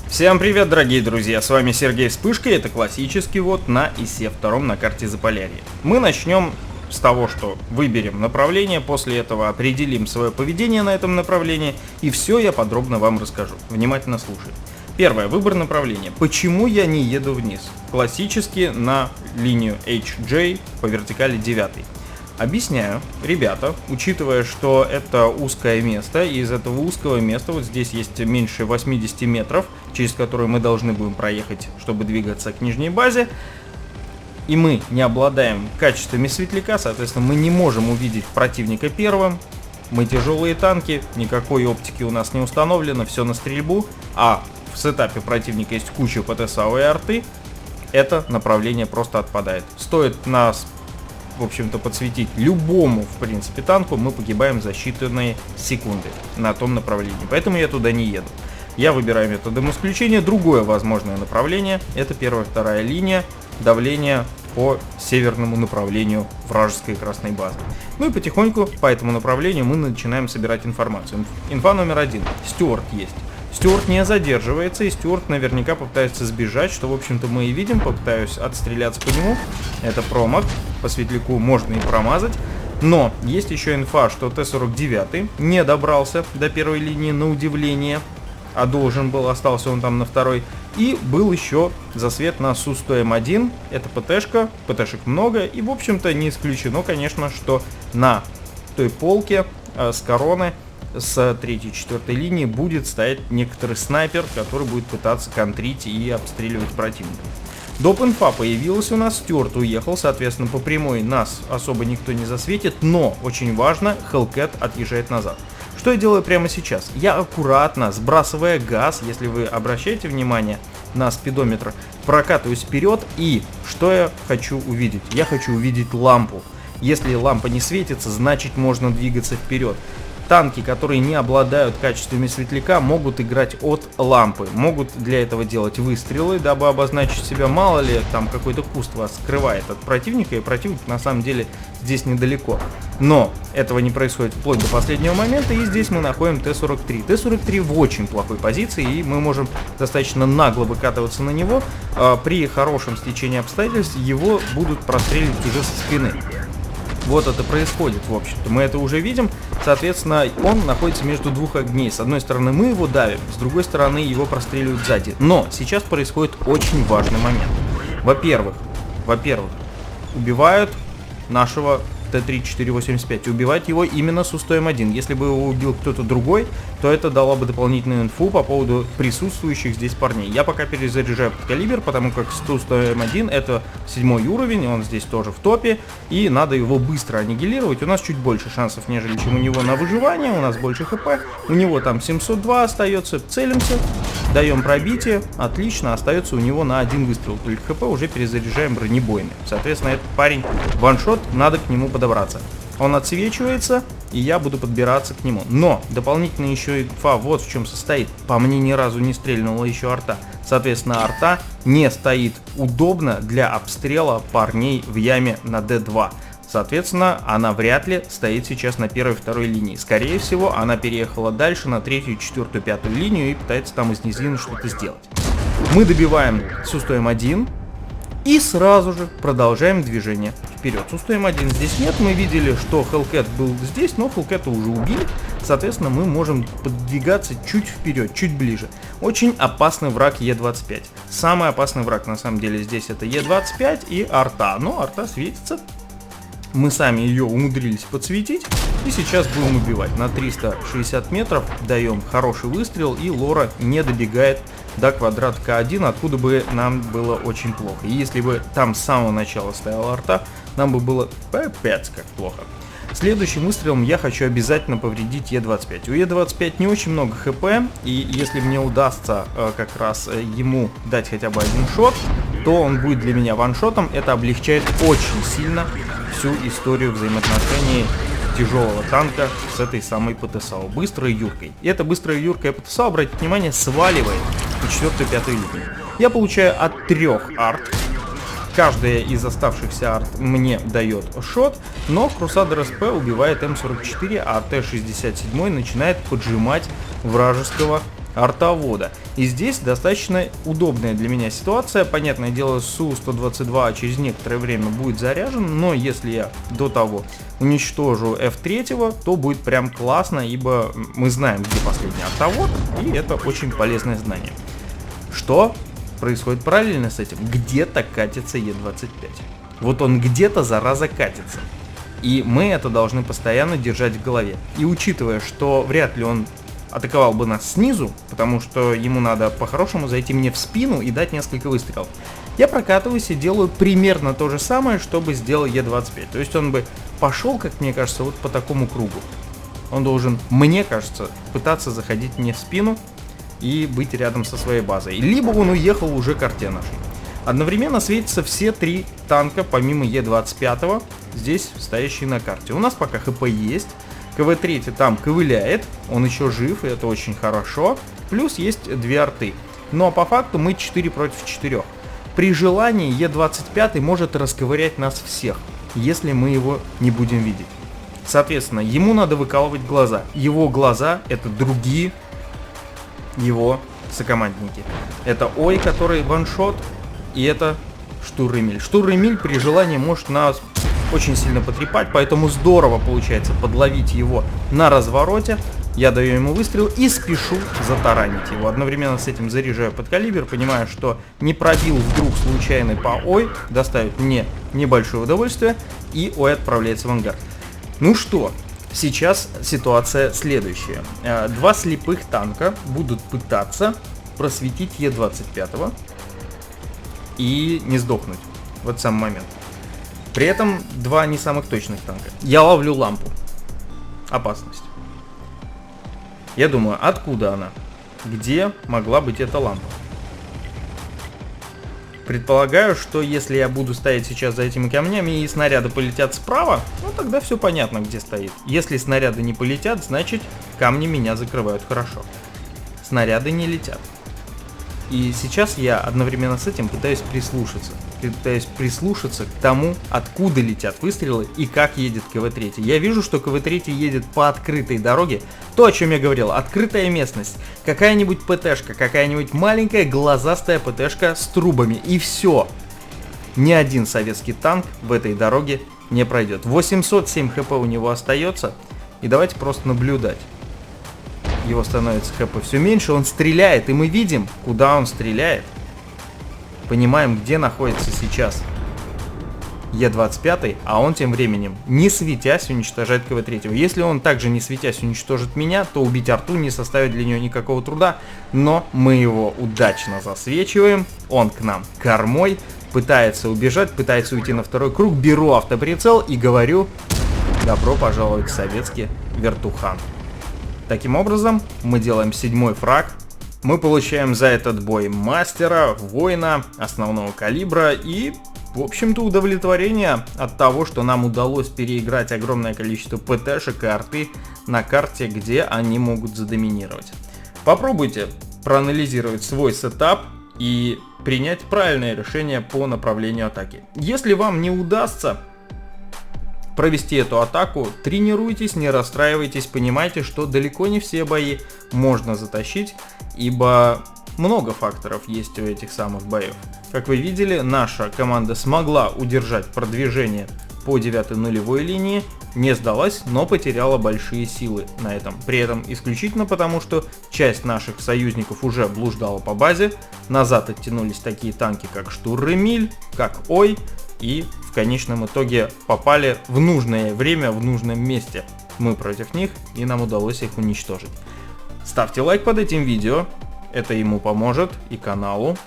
Всем привет, дорогие друзья, с вами Сергей Вспышка, и это классический вот на ИСе-2 на карте Заполярья. Мы начнем с того, что выберем направление, после этого определим свое поведение на этом направлении, и все я подробно вам расскажу. Внимательно слушайте. Первое, выбор направления. Почему я не еду вниз? Классически на линию HJ по вертикали 9. Объясняю, ребята, учитывая, что это узкое место, и из этого узкого места вот здесь есть меньше 80 метров, через которые мы должны будем проехать, чтобы двигаться к нижней базе, и мы не обладаем качествами светляка, соответственно, мы не можем увидеть противника первым, мы тяжелые танки, никакой оптики у нас не установлено, все на стрельбу, а в сетапе противника есть куча ПТСАУ и арты, это направление просто отпадает. Стоит нас, в общем-то, подсветить любому, в принципе, танку, мы погибаем за считанные секунды на том направлении. Поэтому я туда не еду. Я выбираю методом исключения. Другое возможное направление — это первая, вторая линия давления по северному направлению вражеской красной базы. Ну и потихоньку по этому направлению мы начинаем собирать информацию. Инфа номер 1. Стюарт есть. Стюарт не задерживается, и Стюарт наверняка попытается сбежать, что, в общем-то, мы и видим. Попытаюсь отстреляться по нему. Это промах. По светляку можно и промазать. Но есть еще инфа, что Т-49 не добрался до первой линии на удивление, а должен был, остался он там на второй. И был еще засвет на Су-100М1. Это ПТшка, ПТшек много. И, в общем-то, не исключено, конечно, что на той полке с короны, с 3-4 линии будет стоять некоторый снайпер, который будет пытаться контрить и обстреливать противника. Доп-инфа появилась у нас, Стюарт уехал, соответственно, по прямой нас особо никто не засветит, но, очень важно, Hellcat отъезжает назад. Что я делаю прямо сейчас? Я аккуратно, сбрасывая газ, если вы обращаете внимание на спидометр, прокатываюсь вперед, и что я хочу увидеть? Я хочу увидеть лампу. Если лампа не светится, значит можно двигаться вперед. Танки, которые не обладают качествами светляка, могут играть от лампы, могут для этого делать выстрелы, дабы обозначить себя. Мало ли, там какой-то куст вас скрывает от противника, и противник на самом деле здесь недалеко. Но этого не происходит вплоть до последнего момента, и здесь мы находим Т-43. Т-43 в очень плохой позиции, и мы можем достаточно нагло выкатываться на него. При хорошем стечении обстоятельств его будут простреливать уже со спины. Вот это происходит, в общем-то, мы это уже видим, соответственно, он находится между двух огней. С одной стороны мы его давим, с другой стороны его простреливают сзади. Но сейчас происходит очень важный момент. Во-первых, убивают нашего Т-3485, убивать его именно Су-100М1. Если бы его убил кто-то другой, то это дало бы дополнительную инфу по поводу присутствующих здесь парней. Я пока перезаряжаю подкалибр, потому как Су-100М1 это 7 уровень, он здесь тоже в топе, и надо его быстро аннигилировать. У нас чуть больше шансов, нежели чем у него на выживание, у нас больше хп, у него там 702 остается, целимся, даем пробитие, отлично, остается у него на один выстрел, только хп, уже перезаряжаем бронебойный. Соответственно, этот парень ваншот, надо к нему подобраться. Он отсвечивается, и я буду подбираться к нему. Но дополнительно еще инфа вот в чем состоит. По мне ни разу не стрельнула еще арта. Соответственно, арта не стоит удобно для обстрела парней в яме на D2. Соответственно, она вряд ли стоит сейчас на первой и второй линии. Скорее всего, она переехала дальше на третью, четвертую, пятую линию и пытается там из низины что-то сделать. Мы добиваем Су-100М1 и сразу же продолжаем движение вперед. Су-100М1 здесь нет, мы видели, что Hellcat был здесь, но Hellcat уже убили. Соответственно, мы можем подвигаться чуть вперед, чуть ближе. Очень опасный враг Е-25. Самый опасный враг на самом деле здесь это Е-25 и арта. Но арта светится. Мы сами ее умудрились подсветить, и сейчас будем убивать. На 360 метров даем хороший выстрел, и Лора не добегает до квадрата К1, откуда бы нам было очень плохо. И если бы там с самого начала стояла арта, нам бы было пипец как плохо. Следующим выстрелом я хочу обязательно повредить Е-25. У Е-25 не очень много хп, и если мне удастся как раз ему дать хотя бы один шот, то он будет для меня ваншотом. Это облегчает очень сильно всю историю взаимоотношений тяжелого танка с этой самой ПТСАУ, быстрой юркой. И эта быстрая юркая ПТСАУ, обратите внимание, сваливает на 4-5 линию. Я получаю от 3 арт. Каждая из оставшихся арт мне дает шот, но Crusader SP убивает М44, а Т-67 начинает поджимать вражеского артовода. И здесь достаточно удобная для меня ситуация. Понятное дело, Су-122 через некоторое время будет заряжен, но если я до того уничтожу F3, то будет прям классно, ибо мы знаем, где последний артовод, и это очень полезное знание. Что происходит параллельно с этим? Где-то катится Е-25. Вот он где-то, зараза, катится. И мы это должны постоянно держать в голове. И учитывая, что вряд ли он атаковал бы нас снизу, потому что ему надо по-хорошему зайти мне в спину и дать несколько выстрелов, я прокатываюсь и делаю примерно то же самое, что бы сделал Е-25. То есть он бы пошел, как мне кажется, вот по такому кругу. Он должен, мне кажется, пытаться заходить мне в спину и быть рядом со своей базой. Либо он уехал уже к арте нашей. Одновременно светятся все три танка, помимо Е-25, здесь стоящие на карте. У нас пока ХП есть, КВ-3 там ковыляет, он еще жив, и это очень хорошо. Плюс есть две арты. Но по факту мы 4 против 4. При желании Е-25 может расковырять нас всех, если мы его не будем видеть. Соответственно, ему надо выкалывать глаза. Его глаза — это другие его сокомандники. Это Ой, который ваншот, и это Штурм-Эмиль. Штурм-Эмиль при желании может нас очень сильно потрепать, поэтому здорово получается подловить его на развороте. Я даю ему выстрел и спешу затаранить его. Одновременно с этим заряжаю подкалибр, понимаю, что не пробил вдруг случайный по Ой, доставит мне небольшое удовольствие, и Ой отправляется в ангар. Ну что, сейчас ситуация следующая. Два слепых танка будут пытаться просветить Е-25 и не сдохнуть в этот самый момент. При этом два не самых точных танка. Я ловлю лампу. Опасность. Я думаю, откуда она? Где могла быть эта лампа? Предполагаю, что если я буду стоять сейчас за этими камнями и снаряды полетят справа, ну тогда все понятно, где стоит. Если снаряды не полетят, значит камни меня закрывают хорошо. Снаряды не летят. И сейчас я одновременно с этим пытаюсь прислушаться. К тому, откуда летят выстрелы и как едет КВ-3. Я вижу, что КВ-3 едет по открытой дороге. То, о чем я говорил, открытая местность. Какая-нибудь ПТшка, какая-нибудь маленькая глазастая ПТшка с трубами. И все. Ни один советский танк в этой дороге не пройдет. 807 хп у него остается. И давайте просто наблюдать. Его становится хп все меньше, он стреляет, и мы видим, куда он стреляет. Понимаем, где находится сейчас Е-25, а он тем временем, не светясь, уничтожает КВ-3. Если он также не светясь уничтожит меня, то убить арту не составит для нее никакого труда, но мы его удачно засвечиваем, он к нам кормой, пытается убежать, пытается уйти на второй круг, беру автоприцел и говорю: добро пожаловать в советский вертухан. Таким образом, мы делаем 7-й фраг. Мы получаем за этот бой мастера, воина, основного калибра и, в общем-то, удовлетворение от того, что нам удалось переиграть огромное количество ПТшек и арты на карте, где они могут задоминировать. Попробуйте проанализировать свой сетап и принять правильное решение по направлению атаки. Если вам не удастся провести эту атаку, тренируйтесь, не расстраивайтесь, понимайте, что далеко не все бои можно затащить, ибо много факторов есть у этих самых боев. Как вы видели, наша команда смогла удержать продвижение по 9-й нулевой линии, не сдалась, но потеряла большие силы на этом. При этом исключительно потому, что часть наших союзников уже блуждала по базе, назад оттянулись такие танки, как Штурм-Эмиль, как Ой, и в конечном итоге попали в нужное время, в нужном месте. Мы против них, и нам удалось их уничтожить. Ставьте лайк под этим видео, это ему поможет и каналу,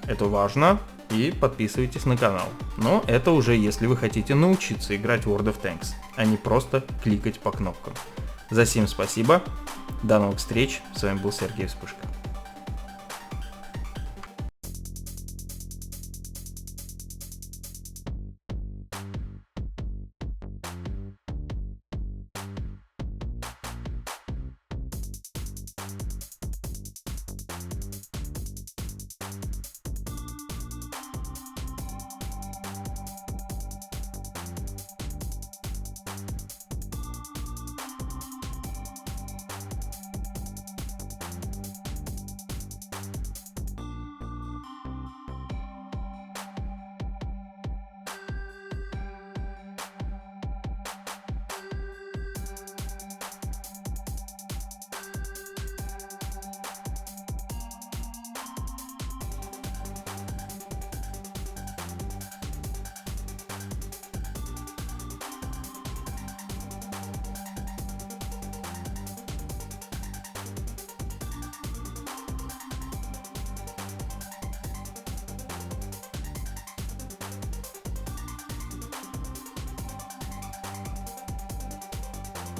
это важно, и подписывайтесь на канал. Но это уже если вы хотите научиться играть в World of Tanks, а не просто кликать по кнопкам. За всем спасибо, до новых встреч, с вами был Сергей Вспышка.